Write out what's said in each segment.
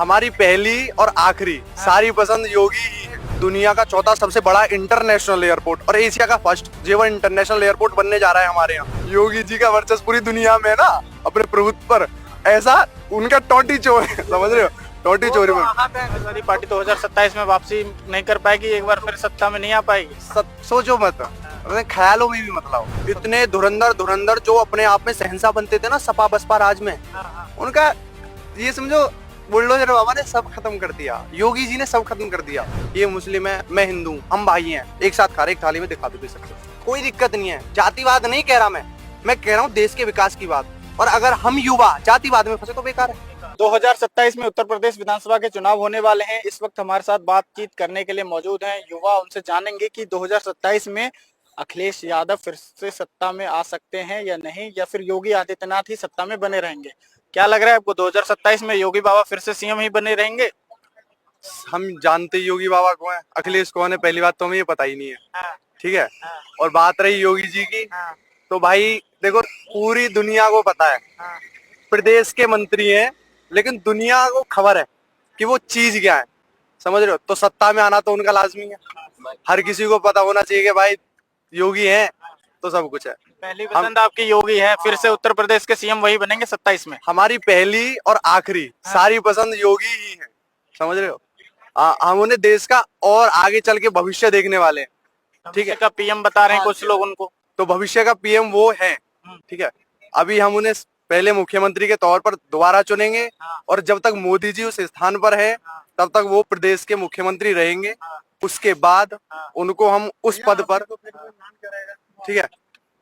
हमारी पहली और आखिरी सारी पसंद योगी ही है। दुनिया का चौथा सबसे बड़ा इंटरनेशनल एयरपोर्ट और एशिया का फर्स्ट जेवर इंटरनेशनल एयरपोर्ट बनने जा रहा है हमारे यहाँ। योगी जी का वर्चस्व पूरी दुनिया में ना अपने प्रभुत्व पर, ऐसा उनका टोटी चोर है, समझ रहे हो, टोटी चोरी में। समाजवादी पार्टी 2027 में वापसी नहीं कर पाएगी, एक बार फिर सत्ता में नहीं आ पाएगी। सोचो मत, अपने ख्यालों में भी मत लाओ। इतने धुरंधर जो अपने आप में शहंशाह बनते थे ना सपा बसपा राज में, उनका ये समझो बुलडोजर बाबा ने सब खत्म कर दिया, योगी जी ने सब खत्म कर दिया। ये मुस्लिम है, मैं हिंदू, हम भाई हैं, एक साथ खा रहे, एक थाली में दिखा भी सकते, कोई दिक्कत नहीं है। जातिवाद नहीं कह रहा मैं कह रहा हूँ देश के विकास की बात। और अगर हम युवा जातिवाद में फंसे तो बेकार है। 2027 में उत्तर प्रदेश विधानसभा के चुनाव होने वाले हैं। इस वक्त हमारे साथ बातचीत करने के लिए मौजूद हैं युवा। उनसे जानेंगे कि 2027 में अखिलेश यादव फिर से सत्ता में आ सकते हैं या नहीं, या फिर योगी आदित्यनाथ ही सत्ता में बने रहेंगे। क्या लग रहा है आपको, 2027 में योगी बाबा फिर से सीएम ही बने रहेंगे? हम जानते योगी बाबा कौन है, अखिलेश कौन है, पहली बात तो हमें ये पता ही नहीं है, ठीक है। और बात रही योगी जी की, तो भाई देखो पूरी दुनिया को पता है, प्रदेश के मंत्री हैं, लेकिन दुनिया को खबर है कि वो चीज क्या है, समझ रहे हो। तो सत्ता में आना तो उनका लाजमी है, हर किसी को पता होना चाहिए कि भाई योगी हैं तो सब कुछ है। पहली पसंद आपकी योगी है, फिर से उत्तर प्रदेश के सीएम वही बनेंगे 27 में? हमारी पहली और आखिरी सारी पसंद योगी ही है, समझ रहे हो। हम उन्हें देश का और आगे चल के भविष्य देखने वाले हैं, ठीक है। का पीएम बता रहे हैं कुछ लोग उनको, तो भविष्य का पीएम वो है, ठीक है। अभी हम उन्हें पहले मुख्यमंत्री के तौर पर दोबारा चुनेंगे, और जब तक मोदी जी उस स्थान पर है तब तक वो प्रदेश के मुख्यमंत्री रहेंगे। उसके बाद उनको हम उस पद पर, ठीक है,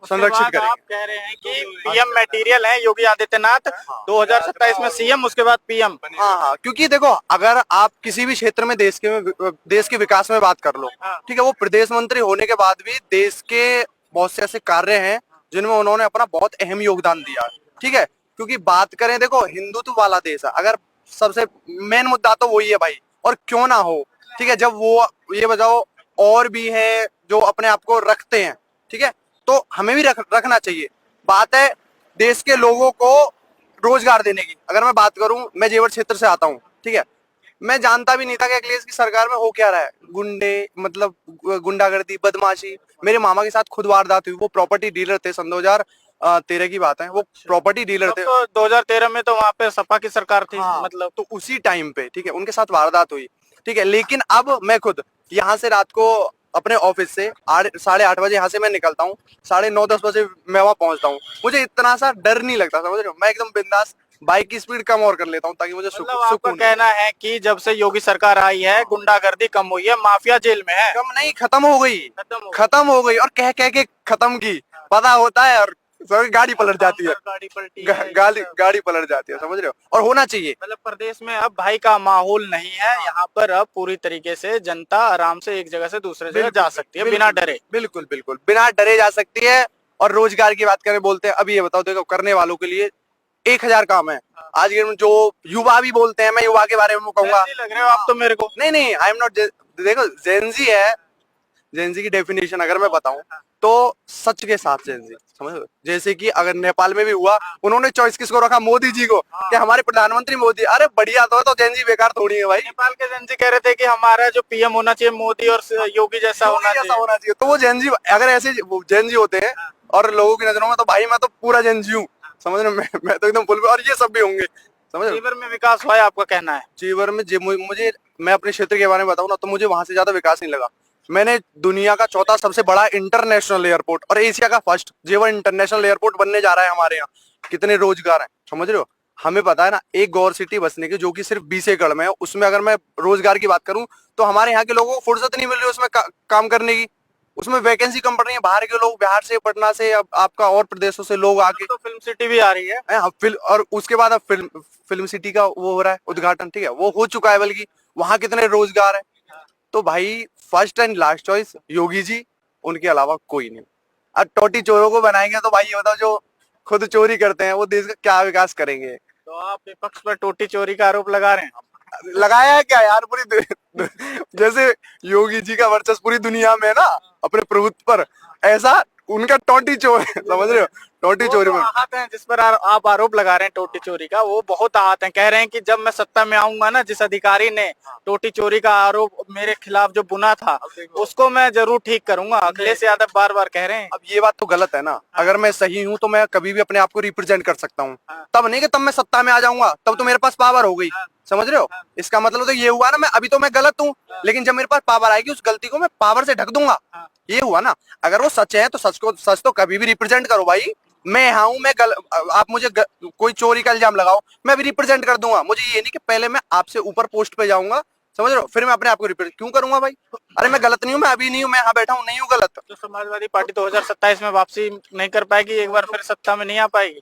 संरक्षित करेंगे। आप कह रहे हैं कि पीएम मटेरियल है योगी आदित्यनाथ, 2027 में सीएम, उसके बाद पीएम। हाँ, क्योंकि देखो अगर आप किसी भी क्षेत्र में देश के विकास में बात कर लो, ठीक है, वो प्रदेश मंत्री होने के बाद भी देश के बहुत से ऐसे कार्य हैं जिनमें उन्होंने अपना बहुत अहम योगदान दिया, ठीक है। क्योंकि बात करें, देखो हिंदुत्व वाला देश है, अगर सबसे मेन मुद्दा तो वही है भाई, और क्यों ना हो, ठीक है। जब वो ये बताओ और भी है जो अपने आप को रखते हैं, ठीक है, तो हमें भी रखना चाहिए। बात है देश के लोगों को रोजगार देने की। अगर मैं बात करूं, मैं जेवर क्षेत्र से आता हूं, ठीक है, मैं जानता भी नहीं था कि अखिलेश की सरकार में हो क्या रहा है। गुंडे, मतलब गुंडागर्दी, बदमाशी। मेरे मामा के साथ खुद वारदात हुई, वो प्रॉपर्टी डीलर थे, सन 2013 की बात है, वो प्रॉपर्टी डीलर थे। तो 2013 में तो वहाँ पे सपा की सरकार थी। हाँ, मतलब तो उसी टाइम पे, ठीक है, उनके साथ वारदात हुई, ठीक है। लेकिन अब मैं खुद यहाँ से रात को अपने ऑफिस से 8:30 बजे यहाँ से मैं निकलता हूँ, 9:30 10 बजे मैं वहाँ पहुंचता हूँ। मुझे इतना सा डर नहीं लगता, समझ रहे हो। मैं एकदम बिंदास बाइक की स्पीड कम और कर लेता हूँ ताकि मुझे मतलब आपका सुकून। कहना है कि जब से योगी सरकार आई है गुंडागर्दी कम हुई है, माफिया जेल में है? कम नहीं, खत्म हो गई, खत्म हो गई। और कह कह के खत्म की, पता होता है, और गाड़ी पलट जाती है, गाड़ी पलट जाती है, समझ रहे हो। और होना चाहिए। मतलब प्रदेश में अब भाई का माहौल नहीं है, यहाँ पर अब पूरी तरीके से जनता आराम से एक जगह से दूसरे जगह जा सकती है बिना डरे। बिल्कुल बिल्कुल बिना डरे जा सकती है। और रोजगार की बात करें, बोलते हैं, अभी ये बताओ, देखो करने वालों के लिए 1000 काम है आज के। जो युवा भी बोलते हैं, मैं युवा के बारे में कहूंगा। लग रहे हो आप तो मेरे को। नहीं, आई एम नॉट। देखो जेनजी है, जेनजी की डेफिनेशन अगर मैं बताऊं तो सच के साथ जेनजी, समझ लो। जैसे कि अगर नेपाल में भी हुआ, उन्होंने चॉइस किसको रखा, मोदी जी को, कि हमारे प्रधानमंत्री मोदी। अरे बढ़िया तो जेनजी बेकार थोड़ी है भाई। नेपाल के जेनजी कह रहे थे कि हमारा जो पीएम होना चाहिए मोदी और योगी जैसा होना चाहिए। तो वो जेनजी, अगर ऐसे जेनजी होते हैं और लोगों की नजरों में, तो भाई मैं तो पूरा जेनजी हूँ, समझ रहे। मैं तो एकदम फुल, और ये सब भी होंगे, समझ। जीवर में विकास हुआ है आपका कहना है? जीवर में मुझे, मैं अपने क्षेत्र के बारे में बताऊं ना, तो मुझे वहां से ज्यादा विकास नहीं लगा। मैंने दुनिया का चौथा सबसे बड़ा इंटरनेशनल एयरपोर्ट और एशिया का फर्स्ट जेवर इंटरनेशनल एयरपोर्ट बनने जा रहा है हमारे यहाँ। कितने रोजगार हैं, समझ रहे हो। हमें पता है ना, एक गौर सिटी बसने की जो कि सिर्फ 20 एकड़ में है, उसमें अगर मैं रोजगार की बात करूं तो हमारे यहाँ के लोगों को फुर्सत नहीं मिल रही उसमें काम करने की। उसमें वैकेंसी कम पड़ रही है, बाहर के लोग, बिहार से, पटना से, अब आपका और प्रदेशों से लोग आके। तो फिल्म सिटी भी आ रही है, और उसके बाद अब फिल्म सिटी का वो हो रहा है उद्घाटन, ठीक है, वो हो चुका है, बल्कि वहां कितने रोजगार है। तो भाई first and last choice Yogi ji, उनके अलावा कोई नहीं। अब टोटी चोरों को बनाएंगे तो भाई ये बताओ, जो खुद चोरी करते हैं वो देश का क्या विकास करेंगे। तो आप विपक्ष पर टोटी चोरी का आरोप लगा रहे हैं? लगाया है क्या यार, जैसे योगी जी का वर्चस्व पूरी दुनिया में ना अपने प्रभुत्व पर, ऐसा उनका टोटी चोर है, समझ रहे हो, टोटी वो चोरी जो में। आहत हैं जिस पर आप आरोप लगा रहे हैं टोटी चोरी का, वो बहुत आहत हैं, कह रहे हैं कि जब मैं सत्ता में आऊंगा ना, जिस अधिकारी ने टोटी चोरी का आरोप मेरे खिलाफ जो बुना था उसको मैं जरूर ठीक करूंगा। अखिलेश यादव बार बार कह रहे हैं। अब ये बात तो गलत है ना, अगर मैं सही हूँ तो मैं कभी भी अपने आप को रिप्रेजेंट कर सकता हूँ, हाँ। तब नहीं कि तब मैं सत्ता में आ जाऊंगा, तब तो मेरे पास पावर हो गई, समझ रहे हो। इसका मतलब तो ये हुआ ना, मैं अभी तो मैं गलत हूँ, लेकिन जब मेरे पास पावर आएगी उस गलती को मैं पावर से ढक दूंगा, ये हुआ ना। अगर वो सच है तो सच तो कभी भी रिप्रेजेंट करो भाई। मैं यहाँ हूँ, आप मुझे कोई चोरी का इल्जाम लगाओ, मैं भी रिप्रेजेंट कर दूंगा। मुझे ये नहीं कि पहले मैं आपसे ऊपर पोस्ट पे जाऊंगा, समझ रहे हो, फिर मैं अपने आप को रिप्रेजेंट क्यों करूंगा भाई। अरे मैं गलत नहीं हूँ, मैं अभी नहीं हूँ, मैं यहाँ बैठा हूँ, नहीं हूँ गलत। तो समाजवादी पार्टी 2027 में वापसी नहीं कर पाएगी, एक बार फिर सत्ता में नहीं आ पाएगी।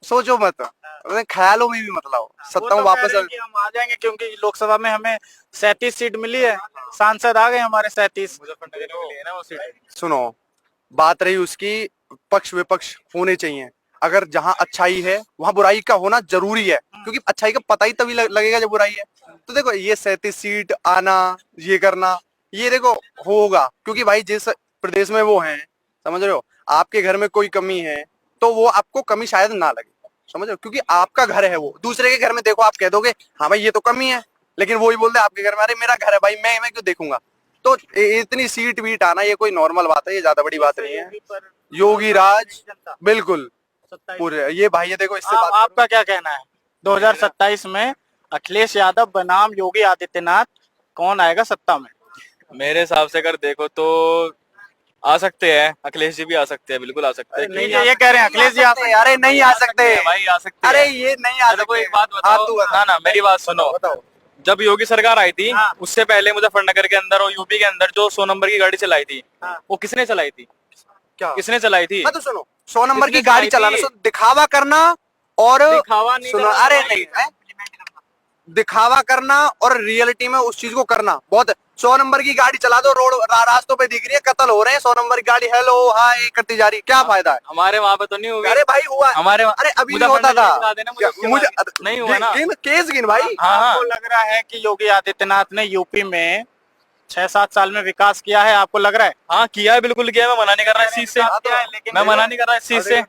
सोचो मत, अरे ख्यालों में भी मत लाओ, वो सत्ता तो में कह वापस रहे हैं कि हम आ जाएंगे, क्योंकि लोकसभा में हमें 37 सीट मिली है, सांसद आ गए हमारे 37। सुनो, बात रही उसकी, पक्ष विपक्ष होने चाहिए। अगर जहां अच्छाई है वहां बुराई का होना जरूरी है, क्योंकि अच्छाई का पता ही तभी लगेगा जब बुराई है। तो देखो ये 37 सीट आना, ये करना, ये देखो होगा, क्योंकि भाई जिस प्रदेश में वो हैं, समझ रहे हो, आपके घर में कोई कमी है तो वो आपको कमी शायद ना लगे, समझ रहे हो, क्योंकि आपका घर है। वो दूसरे के घर में देखो, आप कह दोगे हाँ भाई ये तो कमी है, लेकिन वो ही बोल दे आपके घर में, अरे मेरा घर है भाई, मैं क्यों देखूंगा। तो इतनी सीट वीट आना ये कोई नॉर्मल बात है, ये ज्यादा बड़ी बात नहीं है। योगी राज बिल्कुल पूरे ये भाई, ये देखो इससे बात आपका क्या कहना है 2027 में अखिलेश यादव बनाम योगी आदित्यनाथ कौन आएगा सत्ता में? मेरे हिसाब से अगर देखो तो आ सकते हैं, अखिलेश जी भी आ सकते हैं, बिल्कुल आ सकते हैं। नहीं, ये कह रहे हैं अखिलेश जी आ सकते हैं। अरे नहीं आ सकते भाई आ सकते अरे हैं। ये नहीं आ देखो सकते। एक बात हाँ, बताओ, तू बता। ना मेरी बात सुनो। जब योगी सरकार आई थी हाँ। उससे पहले मुजफ्फरनगर के अंदर और यूपी के अंदर जो 100 नंबर की गाड़ी चलाई थी, हाँ। वो किसने चलाई थी? क्या किसने चलाई थी? हाँ तो सुनो, 100 नंबर किसने की गाड़ी चलाई चलाना, थी? दिखावा करना और दिखावा नहीं सुनो, करना अरे भाई। नहीं है, दिखावा करना और रियलिटी में उस चीज को करना बहुत। 100 नंबर की गाड़ी चला दो, रोड रास्तों पे दिख रही है, कत्ल हो रहे हैं, 100 नंबर की गाड़ी हेलो हाय करती जा रही, क्या फायदा है। हमारे वहां पे तो नहीं होगी। अरे भाई हुआ है। हमारे अरे अभी नहीं होता था, मुझे नहीं हुआ ना। केस गिन भाई। हाँ हाँ आपको लग रहा है कि योगी आदित्यनाथ ने यूपी में 6-7 साल में विकास किया है, आपको लग रहा है? हाँ किया है, बिल्कुल किया है। मैं मना नहीं कर रहा इस चीज से, मैं मना नहीं कर रहा इस चीज से,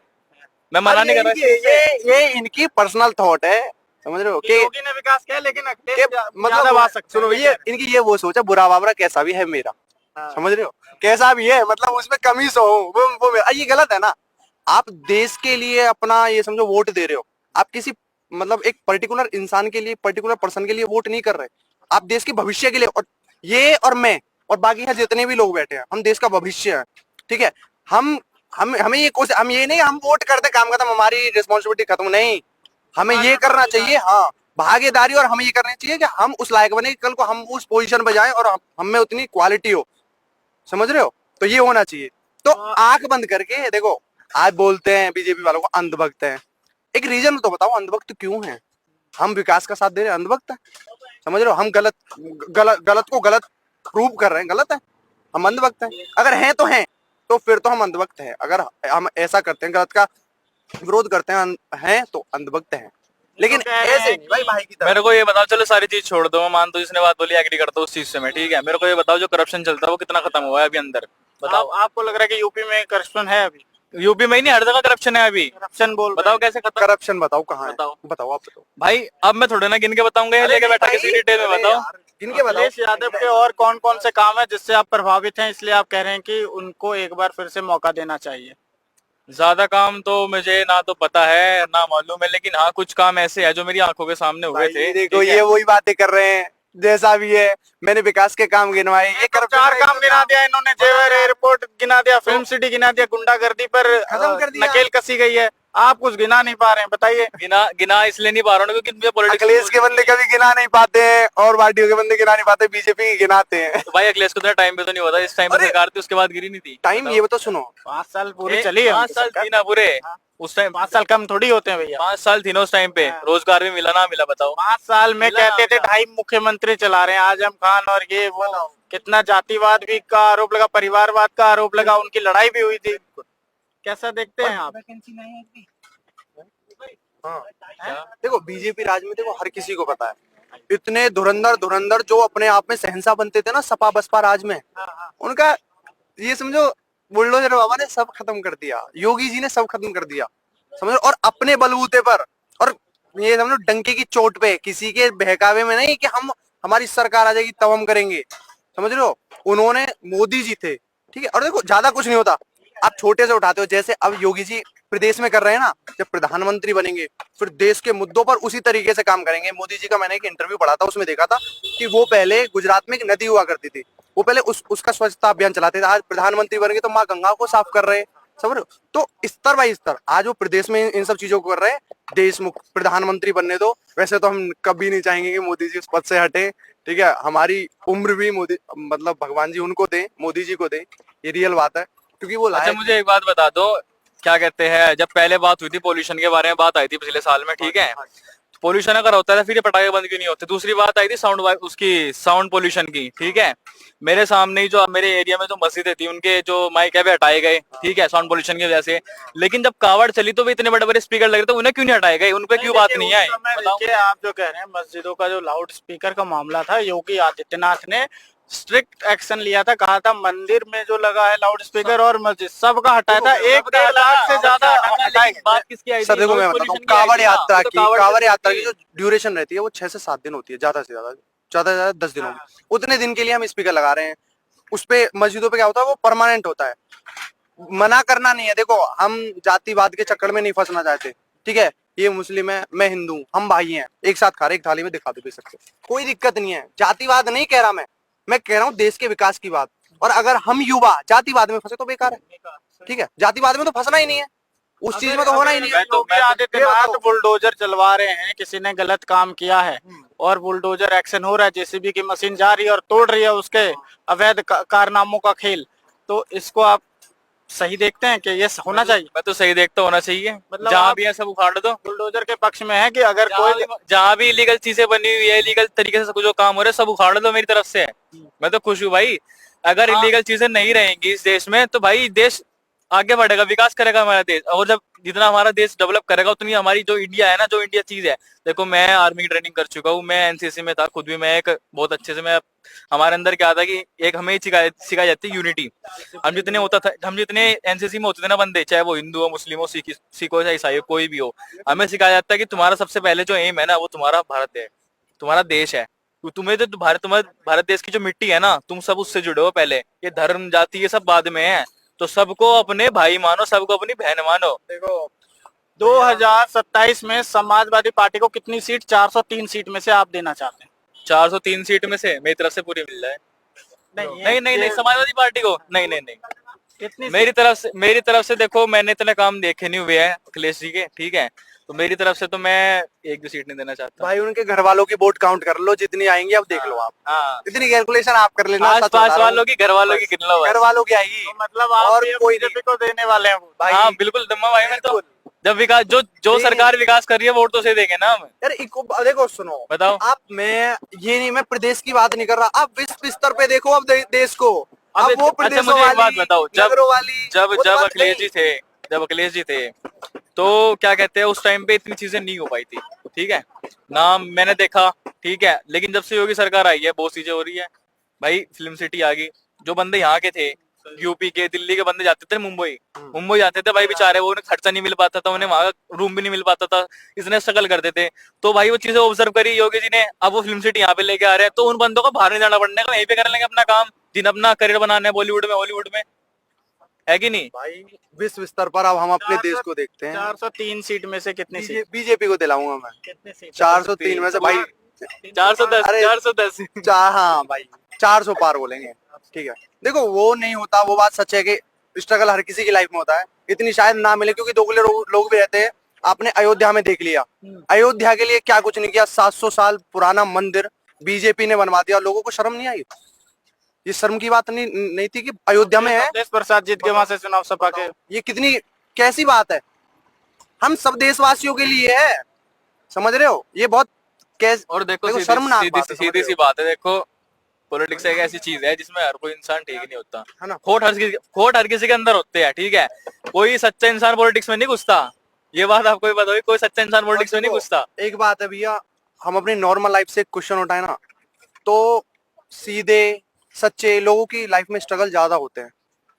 मैं मना नहीं कर रहा इस चीज से। ये इनकी पर्सनल थॉट है, समझ रहे हो कि कि योगी ने विकास किया, लेकिन अखिलेश यादव मतलब आ सकते सुनो, हैं। ये इनकी ये वो सोच है, बुरा बाबरा कैसा भी है मेरा, समझ रहे हो, कैसा भी है, मतलब उसमें कमी सो हो वो मेरा, ये गलत है ना। आप देश के लिए अपना ये समझो वोट दे रहे हो, आप किसी मतलब एक पर्टिकुलर इंसान के लिए, पर्टिकुलर पर्सन के लिए वोट नहीं कर रहे, आप देश के भविष्य के लिए। और ये और मैं और बाकी है जितने भी लोग बैठे हैं, हम देश का भविष्य है, ठीक है। हम हमें ये कोशिश, हम ये नहीं हम वोट करते काम खत्म, हमारी रिस्पॉन्सिबिलिटी खत्म, नहीं, हमें ये करना चाहिए, हाँ भागीदारी, और हमें ये करना चाहिए कि हम उस लायक बने कि कल को हम उस पोजीशन पे जाएं और हम में उतनी क्वालिटी हो, समझ रहे हो, तो ये होना चाहिए। तो आंख बंद करके देखो, आज बोलते हैं बीजेपी वालों को अंधभक्त है, एक रीजन तो बताओ अंधभक्त क्यों है। हम विकास का साथ दे रहे हैं, अंधभक्त है, समझ रहे हो, हम गलत को गलत प्रूव कर रहे हैं, गलत है, हम अंधभक्त हैं। अगर हैं तो फिर तो हम अंधभक्त हैं, अगर हम ऐसा करते हैं, गलत का विरोध करते हैं तो अंधभक्त हैं, लेकिन ऐसे नहीं भाई, भाई की तरह। मेरे को ये बताओ, चलो सारी चीज छोड़ दो, मैं मानता हूँ जिसने बात बोली एग्री करता हूँ उस चीज से मैं, ठीक है। मेरे को ये बताओ जो करप्शन चलता है वो कितना खत्म हुआ है अभी अंदर, बताओ। आपको लग रहा है कि यूपी में करप्शन है? अभी यूपी में ही नहीं, हर जगह करप्शन है अभी। करप्शन बोल बताओ कैसे खत्म? करप्शन बताओ कहाँ है, बताओ। बताओ आप बताओ भाई अब मैं थोड़े ना गिन के बताऊंगा, ये लेके बैठा किसी डिटेल में बताओ। इनके बताओ। अखिलेश यादव के और कौन कौन से काम है जिससे आप प्रभावित हैं, इसलिए आप कह रहे हैं कि उनको एक बार फिर से मौका देना चाहिए? ज्यादा काम तो मुझे ना तो पता है ना मालूम है, लेकिन हाँ कुछ काम ऐसे है जो मेरी आंखों के सामने हुए थे। देखो ठीक है? ये वही बातें कर रहे हैं जैसा भी है, मैंने विकास के काम गिनवाए, ये करप्शन 4 काम गिना दिया इन्होंने, जेवर एयरपोर्ट गिना दिया, फिल्म सिटी गिना दिया, गुंडागर्दी पर खत्म कर दिया। नकेल कसी गई है, आप कुछ गिना नहीं पा रहे हैं, बताइए। गिना इसलिए नहीं पा रहा हूँ क्योंकि मुझे पॉलिटिक्स। अखिलेश के बंदे कभी गिना नहीं पाते हैं और पार्टियों के बंदे गिना नहीं पाते, बीजेपी के गिनाते हैं। तो भाई अखिलेश को तो टाइम पे तो नहीं होता, इस टाइम पे अरे! सरकार थी उसके बाद गिरी नहीं थी। टाइम ये बताओ, सुनो 5 साल पूरी चली है 5 साल थी ना पूरे उस टाइम। 5 साल कम थोड़ी होते हैं भैया। 5 साल थी ना उस टाइम पे, रोजगार भी मिला ना मिला बताओ। 5 साल में मिला कहते थे मिला। 2.5 मुख्यमंत्री चला रहे हैं, आजम खान और ये वो, कितना जातिवाद भी का आरोप लगा, परिवारवाद का आरोप लगा, उनकी लड़ाई भी हुई थी। कैसा देखते हैं आप? हाँ। देखो बीजेपी राज में देखो हर किसी को पता है, इतने धुरंधर जो अपने आप में शहंशाह बनते थे ना सपा बसपा राज में, उनका ये समझो बुलडोजर बाबा ने सब खत्म कर दिया, योगी जी ने सब खत्म कर दिया, समझ, और अपने बलबूते पर, और ये समझो डंके की चोट पे, किसी के बहकावे में नहीं कि हम हमारी सरकार आ जाएगी तब हम करेंगे, समझ रहे हो। उन्होंने, मोदी जी थे, ठीक है, और देखो ज्यादा कुछ नहीं होता, आप छोटे से उठाते हो, जैसे अब योगी जी प्रदेश में कर रहे हैं ना, जब प्रधानमंत्री बनेंगे फिर देश के मुद्दों पर उसी तरीके से काम करेंगे। मोदी जी का मैंने एक इंटरव्यू पढ़ा था, उसमें देखा था कि वो पहले गुजरात में एक नदी हुआ करती थी, वो पहले उसका स्वच्छता अभियान चलाते थे, आज प्रधानमंत्री बन गए तो माँ गंगा को साफ कर रहे हैं, समझ रहे हो। तो स्तर बाय स्तर आज वो प्रदेश में इन सब चीजों को कर रहे हैं। देश मुख प्रधानमंत्री बनने दो, वैसे तो हम कभी नहीं चाहेंगे कि मोदी जी उस पद से हटे, ठीक है, हमारी उम्र भी मोदी मतलब भगवान जी उनको दे, मोदी जी को दे, ये रियल बात है, क्योंकि वो अच्छा लायक। मुझे एक बात बता दो, क्या कहते हैं, जब पहले बात हुई थी पोल्यूशन के बारे में, बात आई थी पिछले साल में, ठीक है, पोल्यूशन अगर होता है फिर ये पटाखे बंद क्यों नहीं होते। दूसरी बात आई थी उसकी साउंड पोल्यूशन की, ठीक है, मेरे सामने ही जो मेरे एरिया में जो मस्जिदें थी उनके जो माइक है वे हटाए गए, ठीक है, साउंड पोल्यूशन की वजह से। लेकिन जब कावड़ चली तो भी इतने बड़े बड़े स्पीकर लगे थे, उन्हें क्यों नहीं हटाए गए, उन पे क्यों बात नहीं आई, बताओ। देखिए आप जो कह रहे हैं मस्जिदों का जो लाउड स्पीकर का मामला था, योगी आदित्यनाथ ने स्ट्रिक्ट एक्शन लिया था, कहा था मंदिर में जो लगा है लाउड स्पीकर और मस्जिद सबका हटाया था, 1-1.5 लाख से ज्यादा हटाएंगे। बात किसकी आई सर थी, देखो मैं noise बताता हूँ, pollution की आई कावड़ थी ना, यात्रा तो की, कावड़ कावड़ यात्रा चली की जो ड्यूरेशन रहती है वो 6 से 7 दिन होती है, ज्यादा से ज्यादा, ज्यादा से ज्यादा 10 दिन होगी, उतने दिन के लिए हम स्पीकर लगा रहे हैं। उस पे मस्जिदों पे क्या होता है, वो परमानेंट होता है, मना करना नहीं है। देखो हम जातिवाद के चक्कर में नहीं फंसना चाहते, ठीक है, ये मुस्लिम है मैं हिंदू हूँ, हम भाई हैं, एक साथ खा रहे, एक थाली में दिखा दे सकते, कोई दिक्कत नहीं है, जातिवाद नहीं कह रहा मैं कह रहा हूँ देश के विकास की बात। और अगर हम युवा जातिवाद में फंसे तो बेकार है, ठीक है, जातिवाद में तो फंसना ही नहीं है, उस चीज में तो होना ही नहीं है। योगी आदित्यनाथ बुलडोजर चलवा रहे हैं, किसी ने गलत काम किया है और बुलडोजर एक्शन हो रहा है, जेसीबी की मशीन जा रही है और तोड़ रही है उसके अवैध कारनामों का खेल, तो इसको आप सही देखते हैं कि ये होना चाहिए? मैं तो सही देखता, होना चाहिए, मतलब जहाँ आप भी है सब उखाड़ दो। बुलडोजर के पक्ष में है कि अगर कोई जहाँ भी इलीगल चीजें बनी हुई है, इलीगल तरीके से जो काम हो रहा है सब उखाड़ दो, मेरी तरफ से है, मैं तो खुश हूँ भाई। अगर इलीगल चीजें नहीं रहेंगी इस देश में तो भाई देश आगे बढ़ेगा, विकास करेगा हमारा देश, और जब जितना हमारा देश डेवलप करेगा उतनी हमारी जो इंडिया है ना, जो इंडिया चीज है, देखो मैं आर्मी की ट्रेनिंग कर चुका हूँ, मैं एनसीसी में था खुद भी, मैं एक बहुत अच्छे से, मैं हमारे अंदर क्या था कि एक हमें सिखाई जाती है यूनिटी। हम जितने एनसीसी में होते थे ना बंदे, चाहे वो हिंदू हो, मुस्लिम हो, सिख हो, चाहे ईसाई हो, कोई भी हो, हमें सिखाया जाता है कि तुम्हारा सबसे पहले जो एम है ना वो तुम्हारा भारत है, तुम्हारा देश है। तुम्हें तो भारत देश की जो मिट्टी है ना, तुम सब उससे जुड़े हो पहले, ये धर्म जाति ये सब बाद में है, तो सबको अपने भाई मानो, सबको अपनी बहन मानो। देखो 2027 में समाजवादी पार्टी को कितनी सीट, 403 सीट में से आप देना चाहते हैं? 403 सीट में से मेरी तरफ से पूरी मिल जाए। नहीं, समाजवादी पार्टी को नहीं। कितनी मेरी तरफ से देखो, मैंने इतने काम देखे नहीं हुए हैं अखिलेश जी के, ठीक है, तो मेरी तरफ से तो मैं एक भी सीट नहीं देना चाहता। भाई उनके घर वालों की वोट काउंट कर लो, जितनी आएंगी अब देख लो आप, हाँ, इतनी कैलकुलेशन आप कर लेना, आस पास वालों की, घर वालों की गिन लो बस। घर वालों की आएगी, तो मतलब आप और कोई बीजेपी को देने वाले हैं वो? भाई हाँ बिल्कुल दम्मा भाई, मैं तो जब विकास जो सरकार विकास कर रही है वोट तो सही देंगे ना हम। यार देखो सुनो, बताओ। आप, मैं ये नहीं, मैं प्रदेश की बात नहीं कर रहा, आप विश्व स्तर पे देखो अब देश को, अब वो अच्छा प्रदेशों मुझे एक वाली, बात बताओ, नगरों वाली, जब वो तो जब बात अखिलेश नहीं। जी थे, जब अखिलेश जी थे तो क्या कहते हैं, उस टाइम पे इतनी चीजें नहीं हो पाई थी, ठीक है ना, मैंने देखा, ठीक है, लेकिन जब से योगी सरकार आई है बहुत चीजें हो रही है भाई, फिल्म सिटी आ गई, जो बंदे यहाँ के थे, यूपी के दिल्ली के बंदे जाते थे मुंबई जाते थे भाई बेचारे, वो उन्हें खर्चा नहीं मिल पाता था, उन्हें वहां रूम भी नहीं मिल पाता था, इतने स्ट्रगल करते थे, तो भाई वो चीजें ऑब्जर्व करी योगी जी ने, अब वो फिल्म सिटी यहाँ पे लेके आ रहे हैं, तो उन बंदों को बाहर नहीं जाना पड़ने का, यहीं पे कर लेंगे अपना काम, जिन अपना करियर बनाना है बॉलीवुड में हॉलीवुड में, है कि नहीं भाई विश्व स्तर पर अब हम अपने देश को देखते हैं, 403 सीट में से कितनी सीट? बीजेपी को दिलाऊंगा मैं, कितनी सीट? 403 में से भाई 410 अरे 410 हाँ भाई 400 पार बोलेंगे, ठीक है। देखो वो नहीं होता, वो बात सच है कि स्ट्रगल हर किसी की लाइफ में होता है, इतनी शायद ना मिले, क्योंकि दोगले लोग भी रहते हैं। आपने अयोध्या में देख लिया, अयोध्या के लिए क्या कुछ नहीं किया, 700 साल पुराना मंदिर बीजेपी ने बनवा दिया, लोगों को शर्म नहीं आई, ये शर्म की बात नहीं थी कि अयोध्या में है, देश प्रसाद जीत के वहां से चुनाव सभा के, ये कितनी कैसी बात है, हम सब देशवासियों के लिए है, समझ रहे हो, ये बहुत और देखो शर्मनाक बात है, सीधी सी बात है, देखो पॉलिटिक्स एक ऐसी चीज है जिसमें हर कोई इंसान ठीक नहीं होता है ना, खोट हर किसी के अंदर होते हैं, ठीक है, कोई सच्चा इंसान पॉलिटिक्स में नहीं घुसता, ये बात आपको भी पता होगी, कोई सच्चा इंसान पॉलिटिक्स में नहीं घुसता। एक बात है भैया, हम अपनी नॉर्मल लाइफ से क्वेश्चन उठाए ना, तो सीधे सच्चे लोगों की लाइफ में स्ट्रगल ज्यादा होते हैं,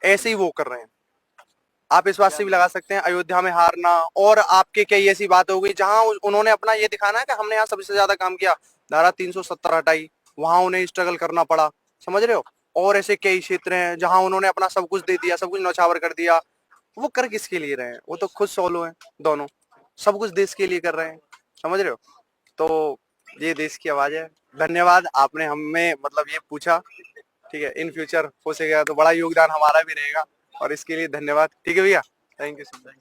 ऐसे ही वो कर रहे हैं। आप इस बात से भी लगा सकते हैं अयोध्या में हारना, और आपके कई ऐसी बात हो गई जहां उन्होंने अपना ये दिखाना है कि हमने यहाँ सबसे ज्यादा काम किया, धारा 370 हटाई, वहां उन्हें स्ट्रगल करना पड़ा, समझ रहे हो। और ऐसे कई क्षेत्र हैं जहां उन्होंने अपना सब कुछ दे दिया, सब कुछ नौछावर कर दिया। वो कर किसके लिए रहे हैं? वो तो खुद सोलो हैं दोनों, सब कुछ देश के लिए कर रहे हैं, समझ रहे हो। तो ये देश की आवाज है। धन्यवाद, आपने हमें मतलब ये पूछा, ठीक है। इन फ्यूचर हो सकेगा तो बड़ा योगदान हमारा भी रहेगा, और इसके लिए धन्यवाद। ठीक है भैया, थैंक यू सो मच।